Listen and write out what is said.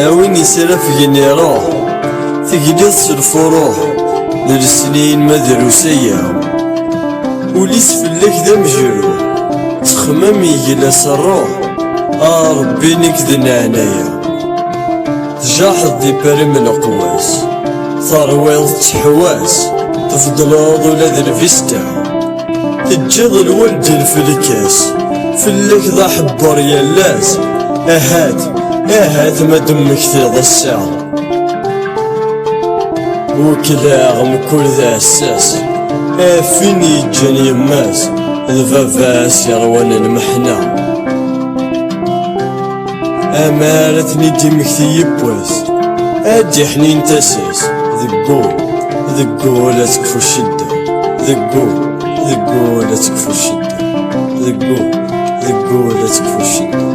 وين يسرف ينيروح تجلس الفروح للسنين مدروسية وليس فلك ذا مجروح تخمم يجلس الروح ربي نكذن عنايا تجاحظ دي برم القواس ثرويض تحواس تفضل ولا ذا الفيستا تجد الولد الفلكاس فلك ذا حبر يلاس اهات ما دمك تيض الساعة وكلاغم كل ذا اساس فين يجاني يماس ذفافاس يروان المحنة امارتني ديمك يبواس ادي حنين تاساس ذقول لا تكفو الشدة ذقول لا تكفو الشدة ذقول لا تكفو الشدة